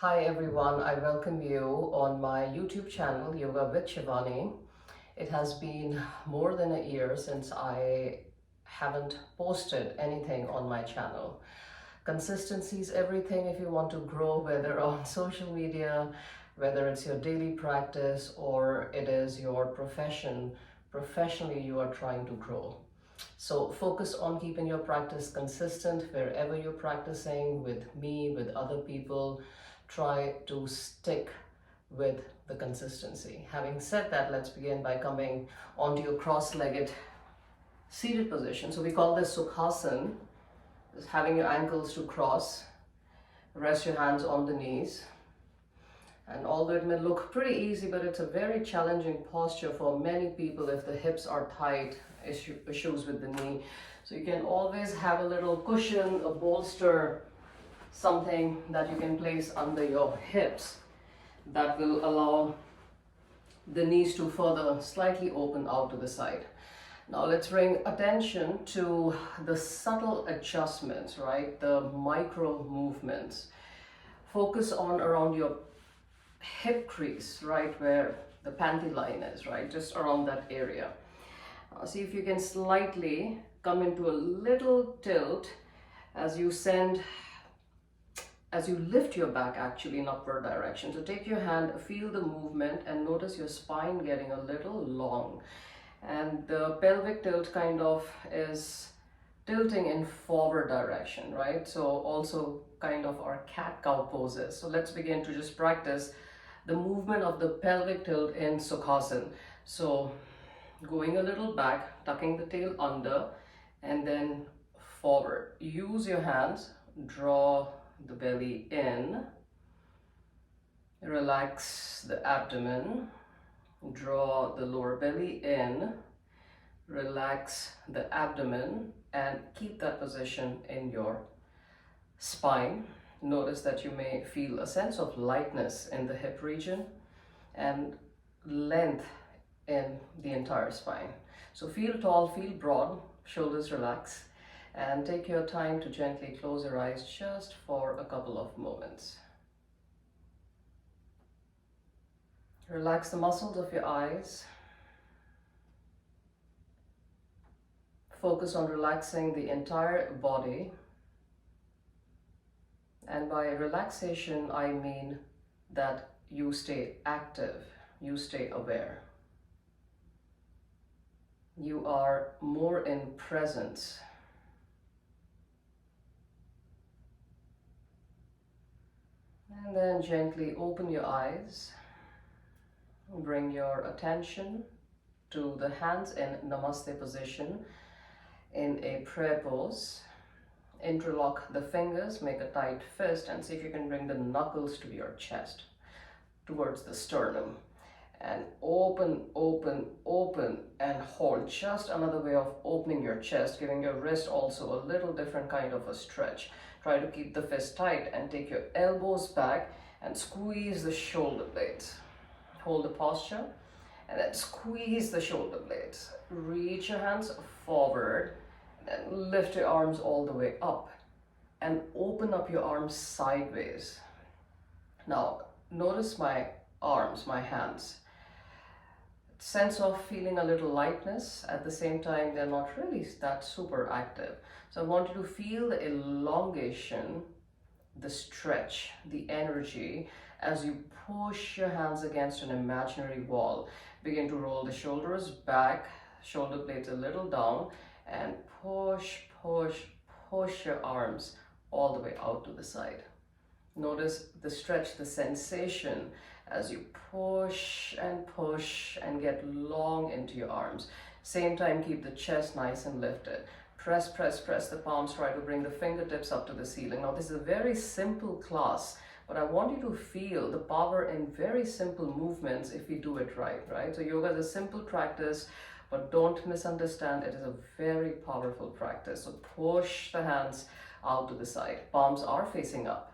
Hi everyone, I welcome you on my YouTube channel, Yoga with Shivani. It has been more than a year since I haven't posted anything on my channel. Consistency is everything if you want to grow, whether on social media, whether it's your daily practice or it is your profession. Professionally, you are trying to grow. So focus on keeping your practice consistent wherever you're practicing, with me, with other people. Try to stick with the consistency. Having said that, let's begin by coming onto your cross-legged seated position. So we call this Sukhasana, just having your ankles to cross. Rest your hands on the knees. And although it may look pretty easy, but it's a very challenging posture for many people if the hips are tight, issues with the knee. So you can always have a little cushion, a bolster, something that you can place under your hips that will allow the knees to further slightly open out to the side. Now let's bring attention to the subtle adjustments, right? The micro movements. Focus on around your hip crease, right where the panty line is, right? Just around that area. See if you can slightly come into a little tilt as you lift your back actually in upward direction. So take your hand, feel the movement and notice your spine getting a little long. And the pelvic tilt kind of is tilting in forward direction, right? So also kind of our cat-cow poses. So let's begin to just practice the movement of the pelvic tilt in Sukhasana. So going a little back, tucking the tail under, and then forward. Use your hands, draw the belly in, relax the abdomen, draw the lower belly in, relax the abdomen, and keep that position in your spine. Notice that you may feel a sense of lightness in the hip region and length in the entire spine. So feel tall, feel broad, shoulders relax, and take your time to gently close your eyes just for a couple of moments. Relax the muscles of your eyes. Focus on relaxing the entire body. And by relaxation, I mean that you stay active, you stay aware. You are more in presence. And then gently open your eyes. Bring your attention to the hands in Namaste position in a prayer pose. Interlock the fingers, make a tight fist, and see if you can bring the knuckles to your chest, towards the sternum. And open, open, open, and hold. Just another way of opening your chest, giving your wrist also a little different kind of a stretch. Try to keep the fist tight and take your elbows back and squeeze the shoulder blades. Hold the posture and then squeeze the shoulder blades. Reach your hands forward and lift your arms all the way up and open up your arms sideways. Now notice my arms, my hands. Sense of feeling a little lightness. At the same time, they're not really that super active. So I want you to feel the elongation, the stretch, the energy as you push your hands against an imaginary wall. Begin to roll the shoulders back, shoulder blades a little down, and push, push, push your arms all the way out to the side. Notice the stretch, the sensation as you push and get long into your arms. Same time, keep the chest nice and lifted. Press, press, press the palms. Try to bring the fingertips up to the ceiling. Now this is a very simple class, but I want you to feel the power in very simple movements if we do it right? So yoga is a simple practice, but don't misunderstand, it is a very powerful practice. So push the hands out to the side. Palms are facing up.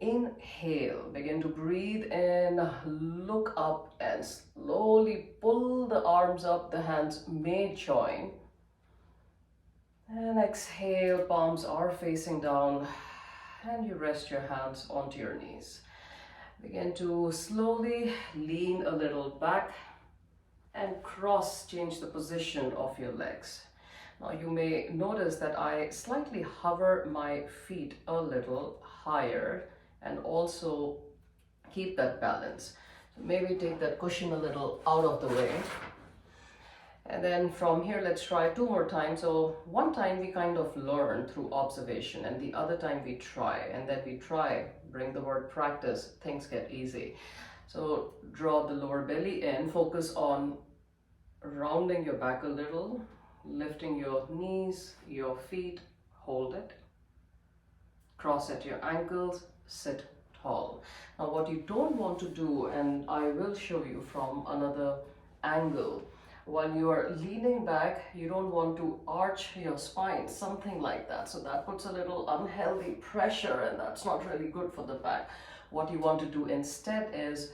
Inhale, begin to breathe in, look up and slowly pull the arms up, the hands may join. And exhale, palms are facing down. and you rest your hands onto your knees. Begin to slowly lean a little back and change the position of your legs. Now you may notice that I slightly hover my feet a little higher and also keep that balance. So maybe take that cushion a little out of the way. And then from here, let's try 2 more times. So one time we kind of learn through observation, and the other time we try, and then we try, bring the word practice, things get easy. So draw the lower belly in, focus on rounding your back a little, lifting your knees, your feet, hold it, cross at your ankles, sit tall. Now what you don't want to do, and I will show you from another angle, while you are leaning back, you don't want to arch your spine, something like that. So that puts a little unhealthy pressure, and that's not really good for the back. What you want to do instead is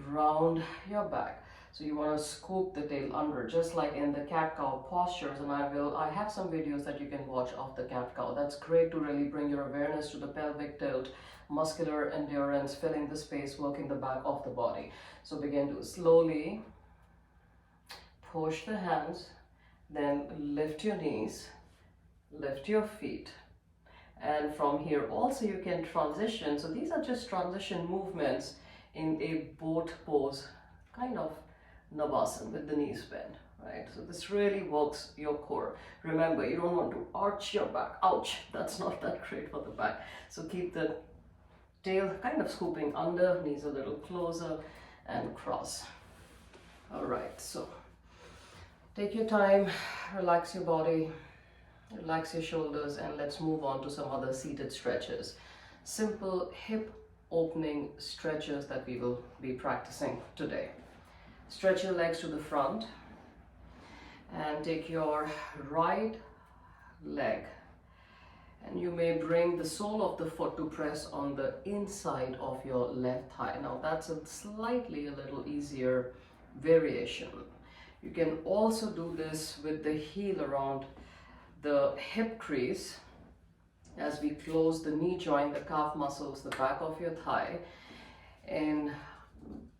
round your back. So you want to scoop the tail under, just like in the cat-cow postures, and I have some videos that you can watch of the cat-cow. That's great to really bring your awareness to the pelvic tilt, muscular endurance, filling the space, working the back of the body. So begin to slowly push the hands, then lift your knees, lift your feet. And from here also you can transition. So these are just transition movements in a boat pose, kind of Navasana with the knees bent, right? So this really works your core. Remember, you don't want to arch your back. Ouch, that's not that great for the back. So keep the tail kind of scooping under, knees a little closer, and cross. All right, so take your time, relax your body, relax your shoulders, and let's move on to some other seated stretches. Simple hip opening stretches that we will be practicing today. Stretch your legs to the front and take your right leg, and you may bring the sole of the foot to press on the inside of your left thigh. Now that's a little easier variation. You can also do this with the heel around the hip crease as we close the knee joint, the calf muscles, the back of your thigh, in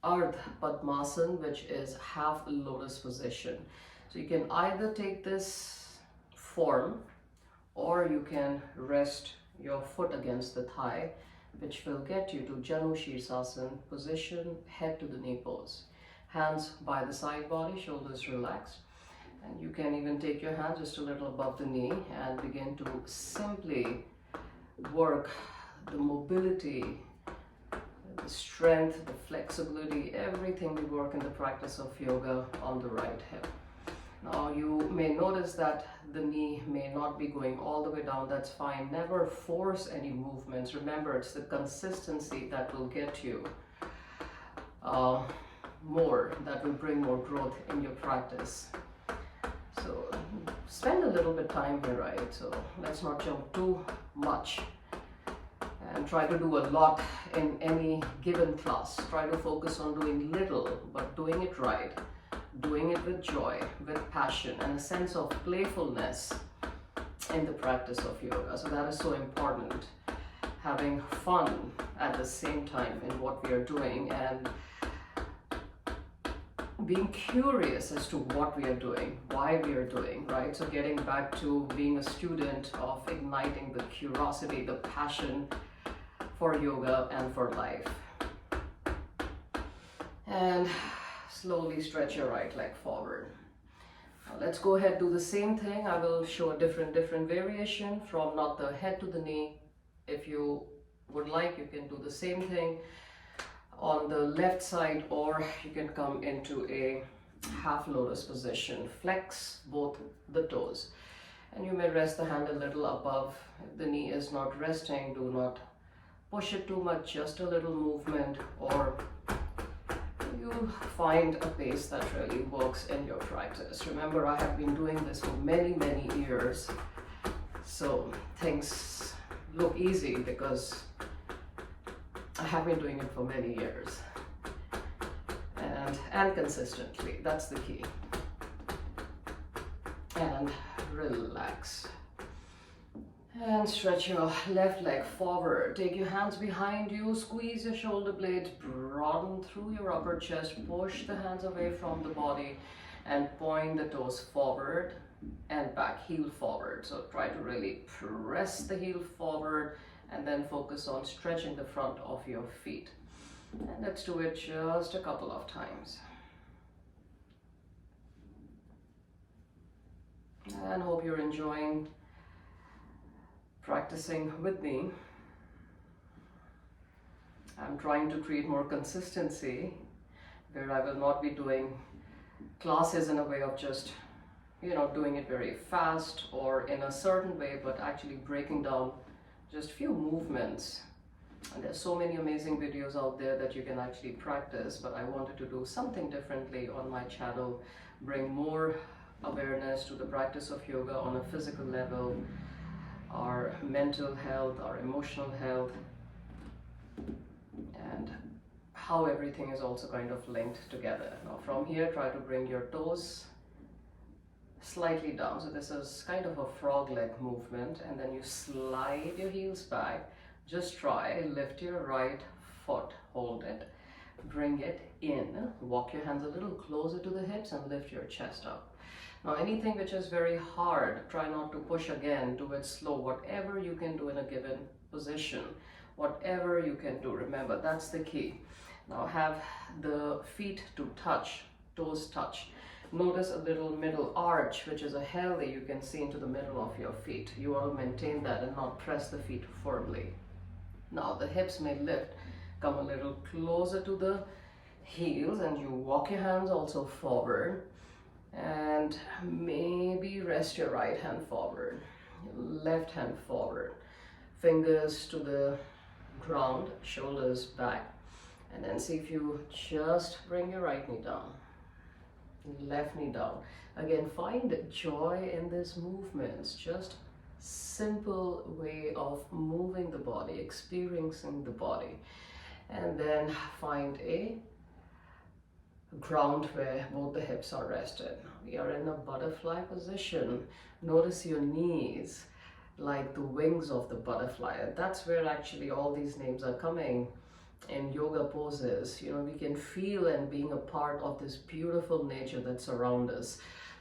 Ardha Padmasana, which is half lotus position. So you can either take this form, or you can rest your foot against the thigh, which will get you to Janu Shirsasana position, head to the knee pose. Hands by the side body, shoulders relaxed. And you can even take your hands just a little above the knee and begin to simply work the mobility, the strength, the flexibility, everything we work in the practice of yoga on the right hip. Now you may notice that the knee may not be going all the way down. That's fine. Never force any movements. Remember, it's the consistency that will get you more, that will bring more growth in your practice. So spend a little bit time here, right? So let's not jump too much and try to do a lot in any given class. Try to focus on doing little, but doing it right, doing it with joy, with passion, and a sense of playfulness in the practice of yoga. So that is so important. Having fun at the same time in what we are doing, and being curious as to what we are doing, why we are doing, right? So getting back to being a student of igniting the curiosity, the passion for yoga and for life. And slowly stretch your right leg forward. Now let's go ahead, do the same thing. I will show a different variation from not the head to the knee. If you would like, you can do the same thing on the left side, or you can come into a half lotus position. Flex both the toes, and you may rest the hand a little above. If the knee is not resting, do not push it too much, just a little movement, or you find a pace that really works in your practice. Remember, I have been doing this for many years, so things look easy because I have been doing it for many years, and consistently. That's the key. And relax. And stretch your left leg forward. Take your hands behind you, squeeze your shoulder blades, broaden through your upper chest, push the hands away from the body and point the toes forward and back, heel forward. So try to really press the heel forward and then focus on stretching the front of your feet. And let's do it just a couple of times. And hope you're enjoying practicing with me. I'm trying to create more consistency where I will not be doing classes in a way of just, doing it very fast or in a certain way, but actually breaking down just few movements. And there's so many amazing videos out there that you can actually practice, but I wanted to do something differently on my channel, bring more awareness to the practice of yoga on a physical level, our mental health, our emotional health, and how everything is also kind of linked together. Now from here, try to bring your toes slightly down. So this is kind of a frog leg movement, and then you slide your heels back. Just try, lift your right foot, hold it, bring it in, walk your hands a little closer to the hips and lift your chest up. Now anything which is very hard, try not to push again, do it slow. Whatever you can do in a given position, whatever you can do, remember that's the key. Now have the feet to touch, toes touch. Notice a little middle arch, which is a heli you can see into the middle of your feet. You want to maintain that and not press the feet firmly. Now the hips may lift, come a little closer to the heels, and you walk your hands also forward. And maybe rest your right hand forward, left hand forward, fingers to the ground, shoulders back, and then see if you just bring your right knee down, left knee down. Again, find joy in these movements, just simple way of moving the body, experiencing the body, and then find a ground where both the hips are rested. We are in a butterfly position. Notice your knees like the wings of the butterfly. That's where actually all these names are coming in yoga poses. We can feel and being a part of this beautiful nature that surrounds us.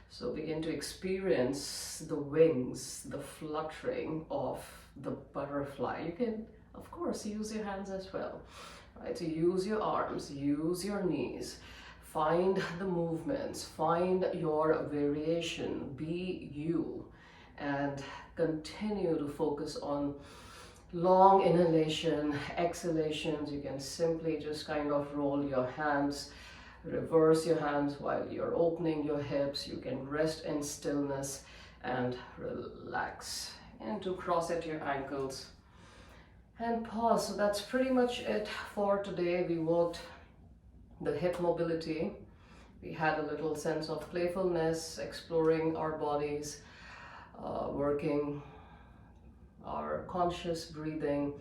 So begin to experience the wings, the fluttering of the butterfly. You can, of course, use your hands as well, right? So use your arms, use your knees. Find the movements, find your variation, be you, and continue to focus on long inhalation, exhalations. You can simply just kind of roll your hands, reverse your hands while you're opening your hips. You can rest in stillness and relax. And to cross at your ankles and pause. So that's pretty much it for today. We worked the hip mobility. We had a little sense of playfulness, exploring our bodies, working our conscious breathing,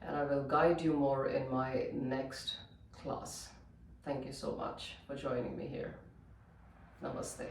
and I will guide you more in my next class. Thank you so much for joining me here. Namaste.